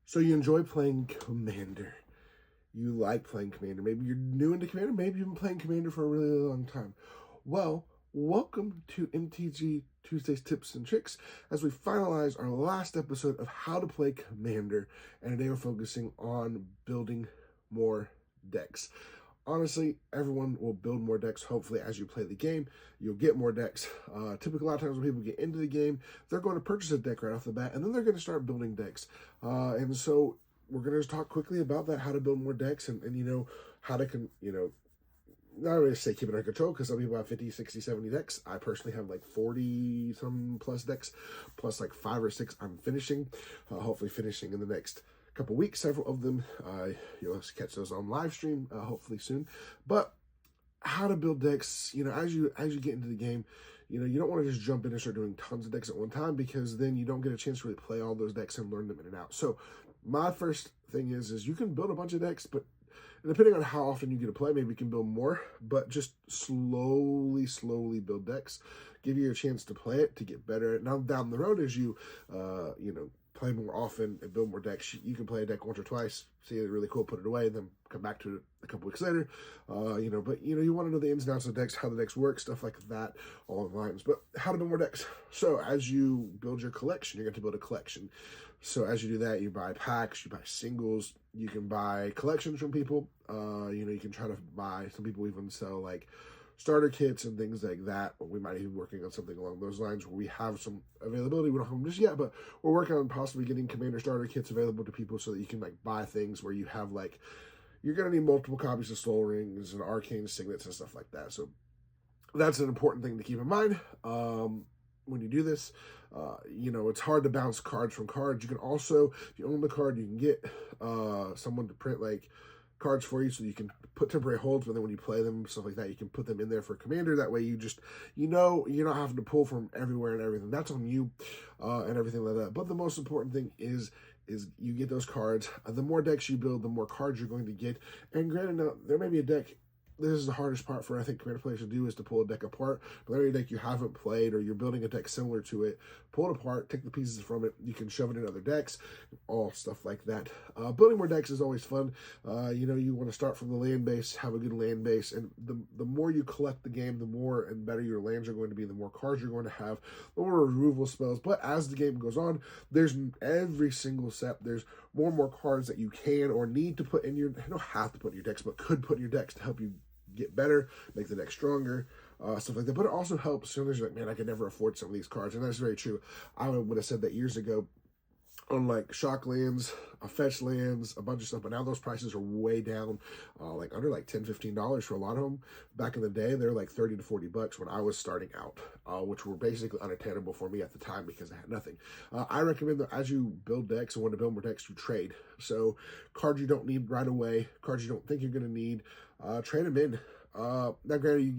So you enjoy playing Commander. You like playing Commander. Maybe you're new into Commander. Maybe you've been playing Commander for a really, really long time. Well, welcome to MTG Tuesday's Tips and Tricks as we finalize our last episode of how to play Commander. And today we're focusing on building more decks. Honestly, everyone will build more decks, hopefully, as you play the game. You'll get more decks. Typically, a lot of times when people get into the game, they're going to purchase a deck right off the bat, and then they're going to start building decks. And so we're going to just talk quickly about that, how to build more decks, and how to, not really say keep it under control, because some people have 50, 60, 70 decks. I personally have like 40 some plus decks, plus like 5 or 6 I'm finishing, hopefully finishing in the next couple weeks. Several of them you'll catch those on live stream hopefully soon. But how to build decks, as you get into the game, you don't want to just jump in and start doing tons of decks at one time, because then you don't get a chance to really play all those decks and learn them in and out. So my first thing is you can build a bunch of decks, but depending on how often you get to play, maybe you can build more, but just slowly build decks. Give you a chance to play it, to get better. Now down the road, as you play more often and build more decks, you can play a deck once or twice, see it really cool, put it away, and then come back to it a couple weeks later. But you want to know the ins and outs of decks, how the decks work, stuff like that, all the lines. But how to build more decks. So as you build your collection, you're going to build a collection. So as you do that, you buy packs, you buy singles, you can buy collections from people. You can try to buy, some people even sell like starter kits and things like that. We might even be working on something along those lines where we have some availability. We don't have them just yet, but we're working on possibly getting Commander starter kits available to people so that you can like buy things where you have like, you're going to need multiple copies of Soul Rings and Arcane Signets and stuff like that. So that's an important thing to keep in mind when you do this. It's hard to bounce cards from cards. You can also, if you own the card, you can get someone to print like cards for you so you can put temporary holds, but then when you play them, stuff like that, you can put them in there for Commander. That way you just, you're not having to pull from everywhere and everything. That's on you and everything like that. But the most important thing is you get those cards. The more decks you build, the more cards you're going to get. And granted, now, there may be a deck, this is the hardest part for, I think, Commander players to do, is to pull a deck apart. But every deck you haven't played, or you're building a deck similar to it, pull it apart, take the pieces from it. You can shove it in other decks, all stuff like that. Building more decks is always fun. You want to start from the land base, have a good land base, and the more you collect the game, the more and better your lands are going to be, the more cards you're going to have, the more removal spells. But as the game goes on, there's every single set, there's more and more cards that you can or need to put in your, you don't have to put in your decks, but could put in your decks to help you get better, make the deck stronger, stuff like that. But it also helps, there's like, man, I could never afford some of these cards, and that's very true. I would have said that years ago on like shock lands, fetch lands, a bunch of stuff, but now those prices are way down, like under like $10-15 for a lot of them. Back in the day, they're like $30 to $40 when I was starting out, which were basically unattainable for me at the time because I had nothing. I recommend that as you build decks and want to build more decks, you trade. So cards you don't need right away, cards you don't think you're going to need, trade them in. Now granted,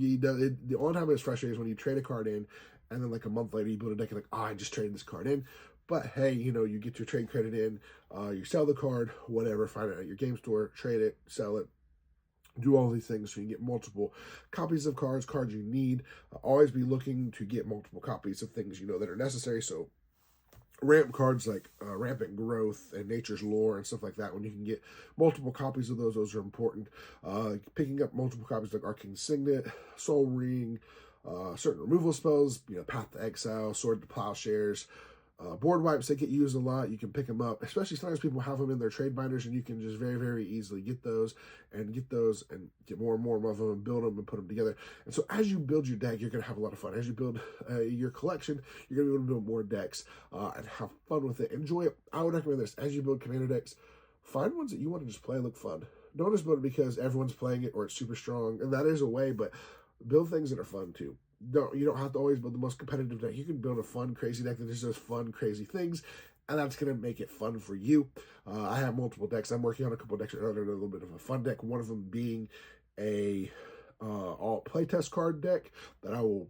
the only time it's frustrating is when you trade a card in and then like a month later you build a deck and like, I just traded this card in. But hey, you get your trade credit in, you sell the card, whatever, find it at your game store, trade it, sell it, do all these things so you get multiple copies of cards you need. Always be looking to get multiple copies of things that are necessary. So ramp cards like Rampant Growth and Nature's Lore and stuff like that, when you can get multiple copies of those are important. Picking up multiple copies like Arcane Signet, Soul Ring, certain removal spells, Path to Exile, Sword to Plowshares, board wipes, they get used a lot. You can pick them up, especially sometimes people have them in their trade binders, and you can just very, very easily get those and get more and more of them and build them and put them together. And so as you build your deck, you're going to have a lot of fun. As you build your collection, you're going to be able to build more decks and have fun with it. Enjoy it. I would recommend this. As you build Commander decks, find ones that you want to just play and look fun. Don't just build it because everyone's playing it or it's super strong, and that is a way, but build things that are fun too. You don't have to always build the most competitive deck. You can build a fun, crazy deck that just does fun, crazy things, and that's going to make it fun for you. I have multiple decks. I'm working on a couple of decks right now. They're a little bit of a fun deck. One of them being a all playtest card deck that I will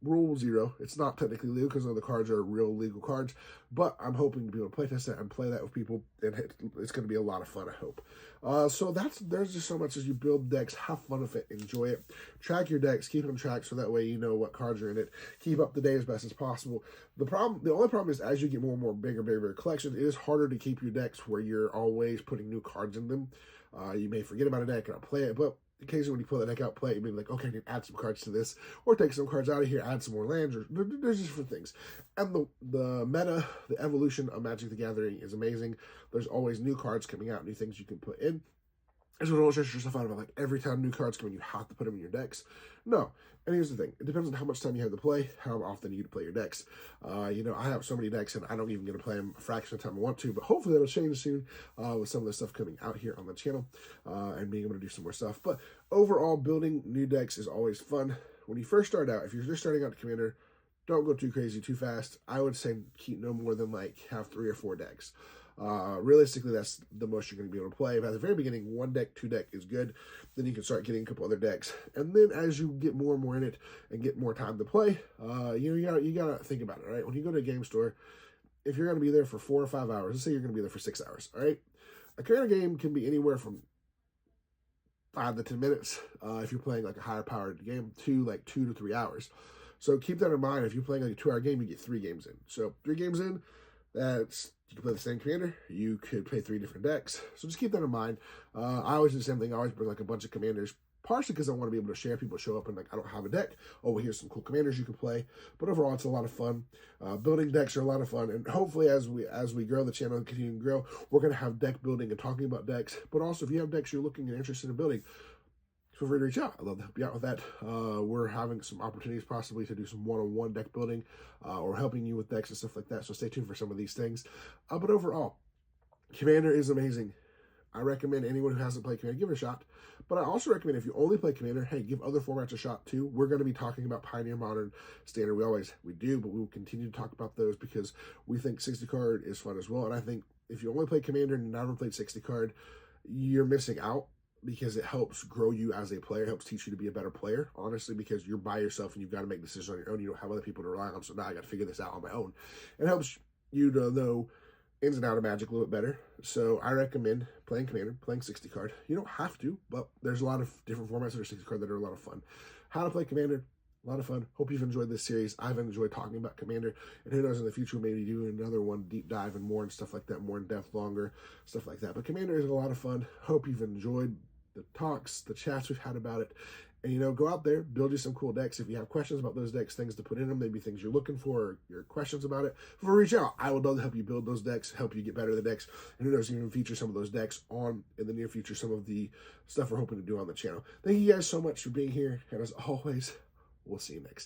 Rule 0. It's not technically legal because none of the cards are real legal cards, but I'm hoping to be able to play test it and play that with people, and it's going to be a lot of fun, I hope. So there's just so much as you build decks. Have fun with it. Enjoy it. Track your decks. Keep them tracked so that way you know what cards are in it. Keep up to date as best as possible. The only problem is as you get more and more bigger collections, it is harder to keep your decks where you're always putting new cards in them. You may forget about a deck and not play it, but occasionally when you pull the deck out, play it, you may be like, okay, I can add some cards to this, or take some cards out of here, add some more lands, or there's different things. And the meta, the evolution of Magic the Gathering is amazing. There's always new cards coming out, new things you can put in. So don't stress yourself out about like every time new cards come in, you have to put them in your decks. No. And here's the thing. It depends on how much time you have to play, how often you get to play your decks. I have so many decks and I don't even get to play them a fraction of the time I want to, but hopefully that'll change soon with some of the stuff coming out here on the channel and being able to do some more stuff. But overall, building new decks is always fun. When you first start out, if you're just starting out to Commander, don't go too crazy too fast. I would say keep no more than have 3 or 4 decks. Realistically, that's the most you're going to be able to play. But at the very beginning, 1 deck, 2 deck is good. Then you can start getting a couple other decks. And then as you get more and more in it and get more time to play, you gotta think about it, right? When you go to a game store, if you're going to be there for 4 or 5 hours, let's say you're going to be there for 6 hours, all right? A Commander game can be anywhere from 5 to 10 minutes if you're playing like a higher powered game, to 2 to 3 hours. So keep that in mind. If you're playing like a 2-hour game, you get 3 games in. So 3 games in, you can play the same commander. You could play 3 different decks. So just keep that in mind. I always do the same thing. I always bring like a bunch of commanders, partially because I want to be able to share. People show up and I don't have a deck. Oh, well, here's some cool commanders you can play. But overall, it's a lot of fun. Building decks are a lot of fun. And hopefully, as we grow the channel and continue to grow, we're going to have deck building and talking about decks. But also, if you have decks you're looking and interested in building, feel free to reach out. I'd love to help you out with that. We're having some opportunities possibly to do some one-on-one deck building or helping you with decks and stuff like that. So stay tuned for some of these things. But overall, Commander is amazing. I recommend anyone who hasn't played Commander, give it a shot. But I also recommend if you only play Commander, hey, give other formats a shot too. We're going to be talking about Pioneer, Modern, Standard. We do, but we will continue to talk about those because we think 60 card is fun as well. And I think if you only play Commander and never played 60 card, you're missing out, because it helps grow you as a player, helps teach you to be a better player, honestly, because you're by yourself and you've got to make decisions on your own. You don't have other people to rely on, so now I got to figure this out on my own. It helps you to know ins and out of Magic a little bit better. So I recommend playing Commander, playing 60 card. You don't have to, but there's a lot of different formats that are 60 card that are a lot of fun. How to play Commander, a lot of fun. Hope you've enjoyed this series. I've enjoyed talking about Commander, and who knows, in the future, maybe do another one, deep dive and more and stuff like that, more in depth, longer, stuff like that. But Commander is a lot of fun. Hope you've enjoyed the talks, the chats we've had about it. And, go out there, build you some cool decks. If you have questions about those decks, things to put in them, maybe things you're looking for, or your questions about it, feel free to reach out. I would love to help you build those decks, help you get better at the decks, and who knows, even feature some of those decks in the near future, some of the stuff we're hoping to do on the channel. Thank you guys so much for being here, and as always, we'll see you next time.